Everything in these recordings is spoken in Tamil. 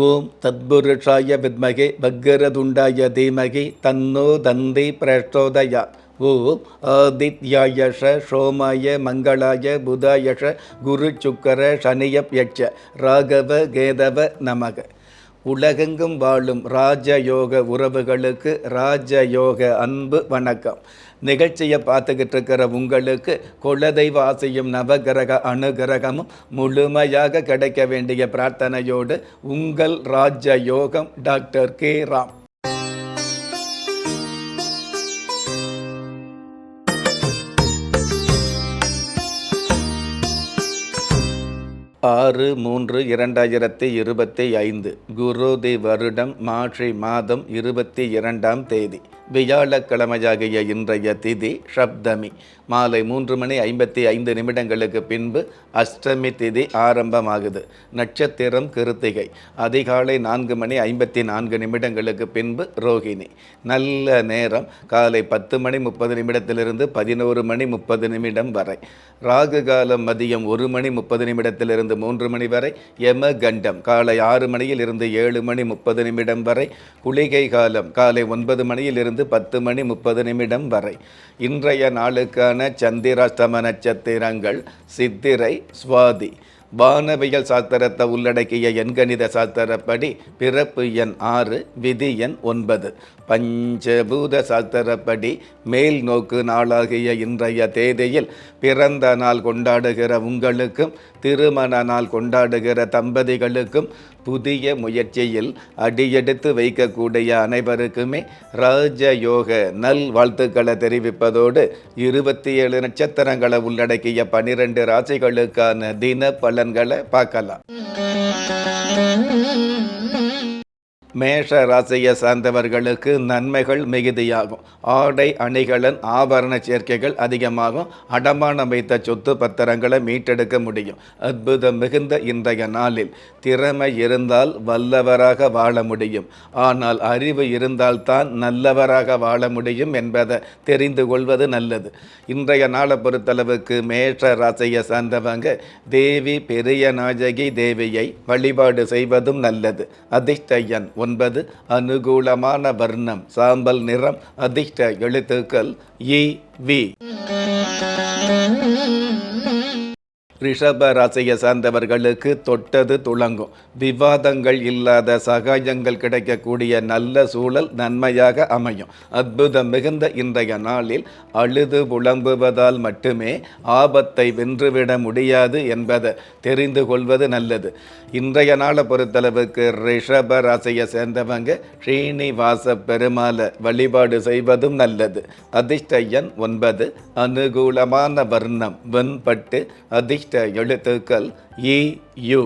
ஓம் தத்புருஷாய வித்மகே வக்கரதுண்டாய தீமகி தன்னோ தந்தி பிரச்சோதயா. ஓம் ஆதித்யாயஷ சோமாய மங்களாய புதாயஷ குரு சுக்கர சனியப்யட்ச ராகவ கேதவ நமக. உலகெங்கும் வாழும் ராஜயோக உறவுகளுக்கு ராஜயோக அன்பு வணக்கம். நிகழ்ச்சியை பார்த்துக்கிட்டு இருக்கிற உங்களுக்கு குலதெய்வ ஆசையும் நவகிரக அனுகிரகமும் முழுமையாக கிடைக்க வேண்டிய பிரார்த்தனையோடு உங்கள் ராஜயோகம் டாக்டர் கே ராம். ஆறு 3/2025 குரோதி வருடம் மார்கழி மாதம் 22ஆம் தேதி வியாழக்கிழமையாகிய இன்றைய திதி சப்தமி. மாலை 3:55 பின்பு அஷ்டமி திதி ஆரம்பமாகுது. நட்சத்திரம் கிருத்திகை. அதிகாலை 4:54 பின்பு ரோகிணி. நல்ல நேரம் காலை 10:30 11:30 வரை. ராகு காலம் மதியம் 1:30 3 மணி வரை. யம கண்டம் காலை 6 மணியிலிருந்து 7:30 வரை. குளிகை காலம் காலை 9 மணியிலிருந்து 10:30 வரை. இன்றைய நாளுக்கான சந்திராஷ்டம நட்சத்திரங்கள் சித்திரை, சுவாதி. வானவியல் சாஸ்திரத்தை உள்ளடக்கிய எண்கணித சாஸ்திரப்படி பிறப்பு எண் 6, விதி எண் 9. பஞ்சபூத சாஸ்திரப்படி மேல் நோக்கு நாளாகிய இன்றைய தேதியில் பிறந்த நாள் கொண்டாடுகிற உங்களுக்கும் திருமண நாள் கொண்டாடுகிற தம்பதிகளுக்கும் புதிய முயற்சியில் அடியெடுத்து வைக்கக்கூடிய அனைவருக்குமே ராஜயோக நல் வாழ்த்துக்களை தெரிவிப்பதோடு 27 நட்சத்திரங்களை உள்ளடக்கிய 12 ராசிகளுக்கான தின பலன்களை பார்க்கலாம். மேஷ ராசியை சார்ந்தவர்களுக்கு நன்மைகள் மிகுதியாகும். ஆடை அணிகலன் ஆபரண சேர்க்கைகள் அதிகமாகும். அடமானம் வைத்த சொத்து பத்திரங்களை மீட்டெடுக்க முடியும். அற்புதம் மிகுந்த இன்றைய நாளில் திறமை இருந்தால் வல்லவராக வாழ முடியும். ஆனால் அறிவு இருந்தால்தான் நல்லவராக வாழ முடியும் என்பதை தெரிந்து கொள்வது நல்லது. இன்றைய நாளை பொறுத்தளவுக்கு மேஷ ராசியை சார்ந்தவங்க தேவி பெரிய நாயகி தேவியை வழிபாடு செய்வதும் நல்லது. அதிர்ஷ்ட எண் 9. அனுகூலமான வர்ணம் சாம்பல் நிறம். அதிர்ஷ்ட எழுத்துக்கள் இ வி. ரிஷப ராசியை சார்ந்தவர்களுக்கு தொட்டது துளங்கும். விவாதங்கள் இல்லாத சகாயங்கள் கிடைக்கக்கூடிய நல்ல சூழல் நன்மையாக அமையும். அற்புதம் மிகுந்த இன்றைய நாளில் அழுது புலம்புவதால் மட்டுமே ஆபத்தை வென்றுவிட முடியாது என்பதை தெரிந்து கொள்வது நல்லது. இன்றைய நாளை பொறுத்தளவுக்கு ரிஷப ராசியை சேர்ந்தவங்க ஸ்ரீனிவாச பெருமாளை வழிபாடு செய்வதும் நல்லது. அதிர்ஷ்ட எண் 9. அனுகூலமான வர்ணம் வெண்பட்டு. அதிர்ஷ்ட எழுத்துக்கள் இ யு.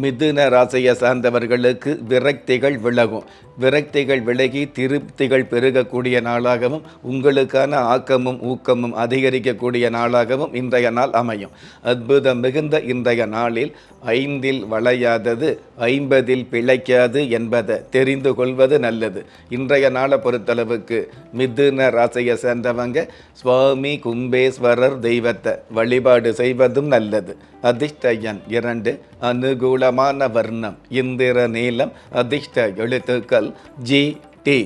மிதுன ராசியை சார்ந்தவர்களுக்கு விரக்திகள் விலகும். விரக்திகள் விலகி திருப்திகள் பெருகக்கூடிய நாளாகவும் உங்களுக்கான ஆக்கமும் ஊக்கமும் அதிகரிக்கக்கூடிய நாளாகவும் இன்றைய நாள் அமையும். அற்புதம் மிகுந்த இன்றைய நாளில் 5இல் வளையாதது 50இல் பிழைக்காது என்பதை தெரிந்து கொள்வது நல்லது. இன்றைய நாளை பொறுத்தளவுக்கு மிதுன ராசியை சேர்ந்தவங்க சுவாமி கும்பேஸ்வரர் தெய்வத்தை வழிபாடு செய்வதும் நல்லது. அதிர்ஷ்ட எண் 2. அனுகூலமான வர்ணம் இந்திர நீலம். அதிர்ஷ்ட எழுத்துக்கள் ஜி டி.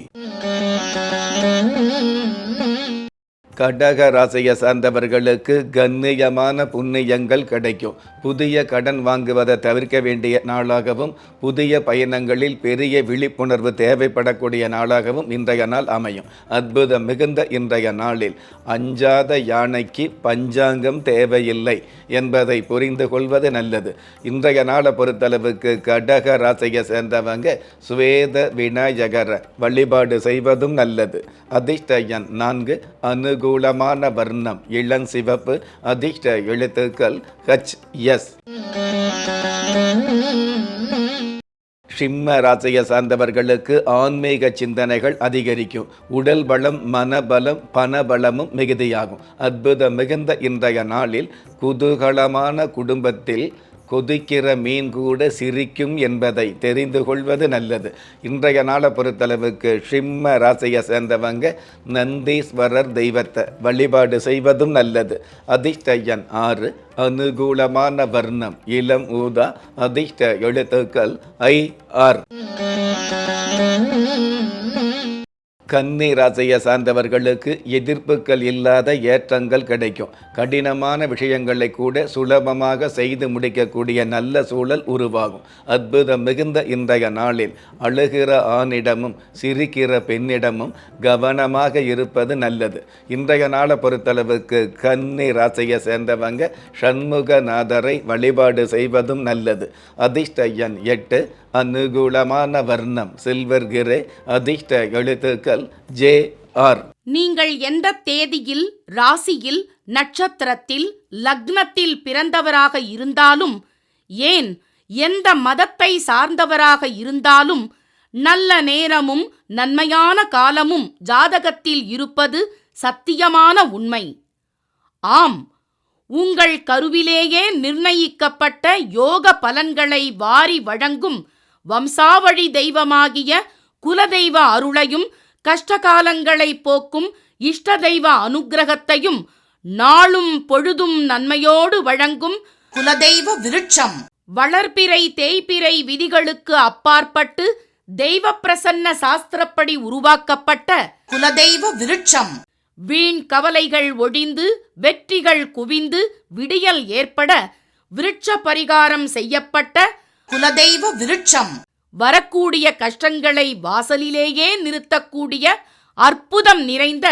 கடக ராசியை சார்ந்தவர்களுக்கு கண்ணியமான புண்ணியங்கள் கிடைக்கும். புதிய கடன் வாங்குவதை தவிர்க்க வேண்டிய நாளாகவும் புதிய பயணங்களில் பெரிய விழிப்புணர்வு தேவைப்படக்கூடிய நாளாகவும் இன்றைய நாள் அமையும். அற்புதம் மிகுந்த இன்றைய நாளில் அஞ்சாத யானைக்கு பஞ்சாங்கம் தேவையில்லை என்பதை புரிந்து கொள்வது நல்லது. இன்றைய நாளை பொறுத்தளவுக்கு கடக ராசியை சேர்ந்தவங்க சுவேத விநாயகரை வழிபாடு செய்வதும் நல்லது. அதிர்ஷ்ட எண் 4. அனுகூலமான வர்ணம் இளஞ்சிவப்பு. அதிர்ஷ்ட எழுத்துக்கள் ஹச் எஸ். சிம்ம ராசியை சார்ந்தவர்களுக்கு ஆன்மீக சிந்தனைகள் அதிகரிக்கும். உடல் பலம் மனபலம் பணபலமும் மிகுதியாகும். அற்புதம் மிகுந்த இன்றைய நாளில் குதூகலமான குடும்பத்தில் கொதிக்கிற மீன் கூட சிரிக்கும் என்பதை தெரிந்து கொள்வது நல்லது. இன்றைய நாளை பொறுத்தளவுக்கு சிம்ம ராசியை சேர்ந்தவங்க நந்தீஸ்வரர் தெய்வத்தை வழிபாடு செய்வதும் நல்லது. அதிர்ஷ்ட எண் 6, அனுகூலமான வர்ணம் இளம் ஊதா, அதிர்ஷ்ட எழுத்துக்கள் IR. கன்னி ராசியை சார்ந்தவர்களுக்கு எதிர்ப்புகள் இல்லாத ஏற்றங்கள் கிடைக்கும். கடினமான விஷயங்களை கூட சுலபமாக செய்து முடிக்கக்கூடிய நல்ல சூழல் உருவாகும். அற்புதம் மிகுந்த இன்றைய நாளில் அழுகிற ஆணிடமும் சிரிக்கிற பெண்ணிடமும் கவனமாக இருப்பது நல்லது. இன்றைய நாளை பொறுத்தளவுக்கு கன்னி ராசியை சேர்ந்தவங்க சண்முகநாதரை வழிபாடு செய்வதும் நல்லது. அதிர்ஷ்ட எண் 8, அனுகூலமான வர்ணம் சில்வர் கிரே, அதிர்ஷ்ட எழுத்துக்கள் JR. நீங்கள் எந்த தேதியில், ராசியில், நட்சத்திரத்தில், லக்னத்தில் பிறந்தவராக இருந்தாலும், ஏன் எந்த மதத்தை சார்ந்தவராக இருந்தாலும், நல்ல நேரமும் நன்மையான காலமும் ஜாதகத்தில் இருப்பது சத்தியமான உண்மை. ஆம், உங்கள் கருவிலேயே நிர்ணயிக்கப்பட்ட யோக பலன்களை வாரி வழங்கும் வம்சாவழி தெய்வமாகிய குலதெய்வ அருளையும் கஷ்டகாலங்களை போக்கும் இஷ்ட தெய்வ அனுக்கிரகத்தையும் நாளும் பொழுதும் நன்மையோடு வழங்கும் குலதெய்வ விருட்சம் வளர்பிறை தேய்பிறை விதிகளுக்கு அப்பாற்பட்டு தெய்வ பிரசன்ன சாஸ்திரப்படி உருவாக்கப்பட்ட குலதெய்வ விருட்சம். வீண் கவலைகள் ஒழிந்து வெற்றிகள் குவிந்து விடியல் ஏற்பட விருட்ச பரிகாரம் செய்யப்பட்ட குலதெய்வ விருட்சம். வரக்கூடிய கஷ்டங்களை வாசலிலேயே நிறுத்தக்கூடிய அற்புதம் நிறைந்த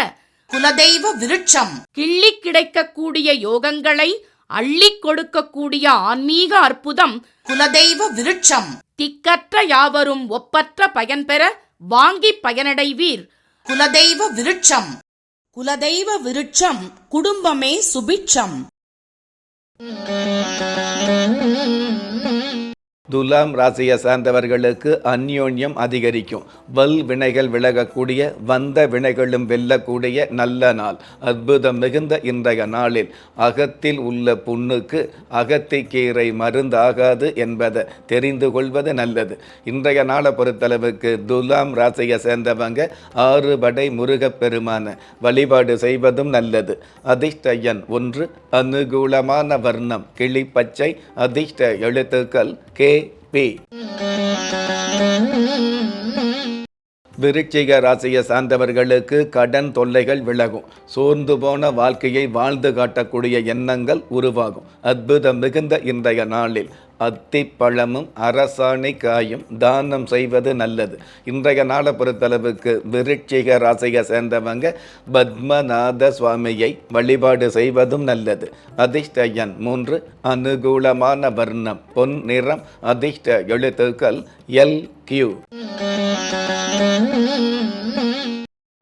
குலதெய்வ விருட்சம். கிள்ளி கிடைக்கக்கூடிய யோகங்களை அள்ளி கொடுக்கக்கூடிய ஆன்மீக அற்புதம் குலதெய்வ விருட்சம். திக்கற்ற யாவரும் ஒப்பற்ற பயன்பெற வாங்கி பயனடைவீர். குலதெய்வ விருட்சம். குலதெய்வ விருட்சம் குடும்பமே சுபிட்சம். துலாம் ராசியை சார்ந்தவர்களுக்கு அந்யோன்யம் அதிகரிக்கும். வல் வினைகள் விலகக்கூடிய, வந்த வினைகளும் வெல்லக்கூடிய நல்ல நாள். அற்புதம் மிகுந்த இன்றைய நாளில் அகத்தில் உள்ள புண்ணுக்கு அகத்திக்கீரை மருந்தாகாது என்பதை தெரிந்து கொள்வது நல்லது. இன்றைய நாளை பொறுத்தளவுக்கு துலாம் ராசியை சேர்ந்தவங்க 6 படை முருகப்பெருமான வழிபாடு செய்வதும் நல்லது. அதிர்ஷ்ட எண் 1, அனுகூலமான வர்ணம் கிளிப்பச்சை, அதிர்ஷ்ட எழுத்துக்கள் KP. விருச்சிக ராசியை சார்ந்தவர்களுக்கு கடன் தொல்லைகள் விலகும். சோர்ந்து போன வாழ்க்கையை வாழ்ந்து காட்டக்கூடிய எண்ணங்கள் உருவாகும். அற்புதம் மிகுந்த இன்றைய நாளில் அத்திப்பழமும் அரசாணை காயும் தானம் செய்வது நல்லது. இன்றைய நாளை பொறுத்தளவுக்கு விருச்சிக ராசியை சேர்ந்தவங்க பத்மநாத சுவாமியை வழிபாடு செய்வதும் நல்லது. அதிர்ஷ்ட எண் 3, அனுகூலமான வர்ணம் பொன் நிறம், அதிர்ஷ்ட எழுத்துக்கள் LQ.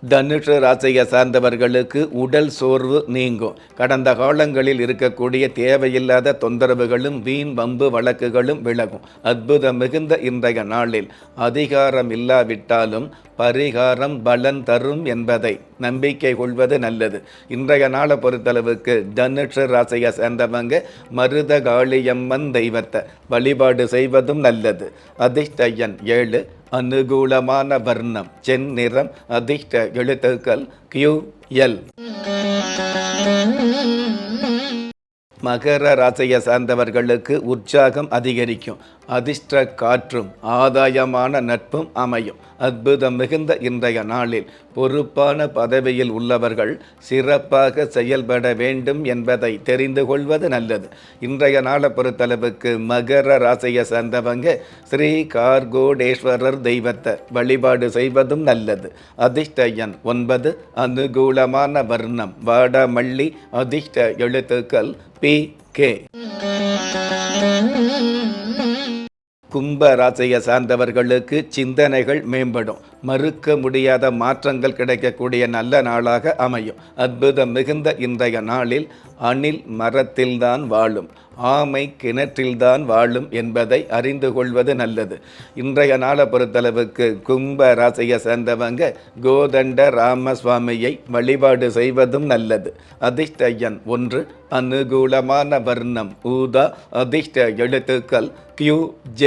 தனுஷ ராசியை சார்ந்தவர்களுக்கு உடல் சோர்வு நீங்கும். கடந்த காலங்களில் இருக்கக்கூடிய தேவையில்லாத தொந்தரவுகளும் வீண் வம்பு வழக்குகளும் விலகும். அற்புதம் மிகுந்த இன்றைய நாளில் அதிகாரம் இல்லாவிட்டாலும் பரிகாரம் பலன் தரும் என்பதை நம்பிக்கை கொள்வது நல்லது. இன்றைய நாளை பொறுத்தளவுக்கு தனுஷ ராசியை சேர்ந்தவங்க மருதகாளியம்மன் தெய்வத்தை வழிபாடு செய்வதும் நல்லது. அதிர்ஷ்ட எண் 7, அனுகூலமான வர்ணம் செந்நிறம், அதிர்ஷ்ட எழுத்துக்கள் QL. மகர ராசியை சார்ந்தவர்களுக்கு உற்சாகம் அதிகரிக்கும். அதிர்ஷ்ட காற்றும் ஆதாயமான நட்பும் அமையும். அற்புதம் மிகுந்த இன்றைய நாளில் பொறுப்பான பதவியில் உள்ளவர்கள் சிறப்பாக செயல்பட வேண்டும் என்பதை தெரிந்து கொள்வது நல்லது. இன்றைய நாளை பொறுத்தளவுக்கு மகர ராசியை சேர்ந்தவங்க ஸ்ரீ கார்கோடேஸ்வரர் தெய்வத்தை வழிபாடு செய்வதும் நல்லது. அதிர்ஷ்ட எண் 9, அனுகூலமான வர்ணம் வாடாமல்லி, அதிர்ஷ்ட எழுத்துக்கள் PK. கும்ப ராசியை சார்ந்தவர்களுக்கு சிந்தனைகள் மேம்படும். மறுக்க முடியாத மாற்றங்கள் கிடைக்கக்கூடிய நல்ல நாளாக அமையும். அற்புதம் மிகுந்த இன்றைய நாளில் அணில் மரத்தில்தான் வாழும். ஆமை கிணற்றில்தான் வாழும் என்பதை அறிந்து கொள்வது நல்லது. இன்றைய நாளை பொறுத்தளவுக்கு கும்ப ராசியை சேர்ந்தவங்க கோதண்ட ராமசுவாமியை வழிபாடு செய்வதும் நல்லது. அதிர்ஷ்ட எண் 1, அனுகூலமான வர்ணம் ஊதா, அதிர்ஷ்ட எழுத்துக்கள் QJ.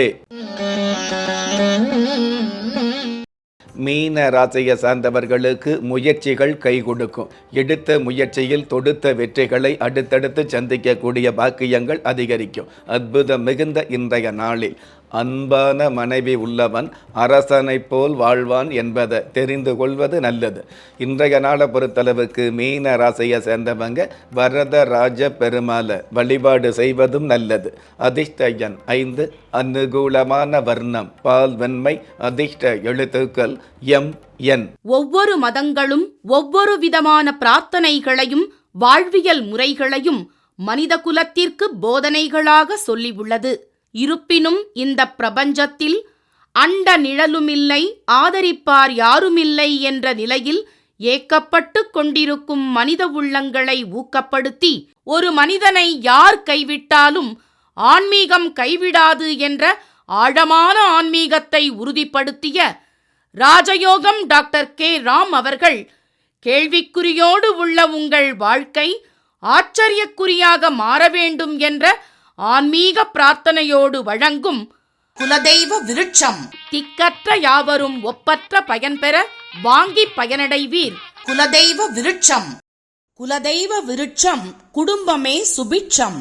மீன ராசியை சார்ந்தவர்களுக்கு முயற்சிகள் கை கொடுக்கும். எடுத்த முயற்சியில் தொடுத்த வெற்றிகளை அடுத்தடுத்து சந்திக்கக்கூடிய பாக்கியங்கள் அதிகரிக்கும். அற்புதம் மிகுந்த இன்றைய நாளில் அன்பான மனைவி உள்ளவன் அரசனைப் போல் வாழ்வான் என்பதை தெரிந்து கொள்வது நல்லது. இன்றைய நாளை பொறுத்தளவுக்கு மீன ராசியை சேர்ந்தவங்க வரதராஜ பெருமாளை வழிபாடு செய்வதும் நல்லது. அதிர்ஷ்ட எண் 5, அனுகூலமான வர்ணம் பால் வெண்மை, அதிர்ஷ்ட எழுத்துக்கள் MN. ஒவ்வொரு மதங்களும் ஒவ்வொரு விதமான பிரார்த்தனைகளையும் வாழ்வியல் முறைகளையும் மனித குலத்திற்கு போதனைகளாக சொல்லியுள்ளது. இருப்பினும் இந்த பிரபஞ்சத்தில் அண்ட நிழலுமில்லை, ஆதரிப்பார் யாருமில்லை என்ற நிலையில் ஏக்கப்பட்டு கொண்டிருக்கும் மனித உள்ளங்களை ஊக்கப்படுத்தி ஒரு மனிதனை யார் கைவிட்டாலும் ஆன்மீகம் கைவிடாது என்ற ஆழமான ஆன்மீகத்தை உறுதிப்படுத்திய ராஜயோகம் டாக்டர் K. ராம் அவர்கள் கேள்விக்குறியோடு உள்ள உங்கள் வாழ்க்கை ஆச்சரியக்குறியாக மாற வேண்டும் என்ற ஆன்மீக பிரார்த்தனையோடு வழங்கும் குலதெய்வ விருட்சம். திக்கற்ற யாவரும் ஒப்பற்ற பயன்பெற வாங்கி பயனடைவீர். குலதெய்வ விருட்சம். குலதெய்வ விருட்சம் குடும்பமே சுபிட்சம்.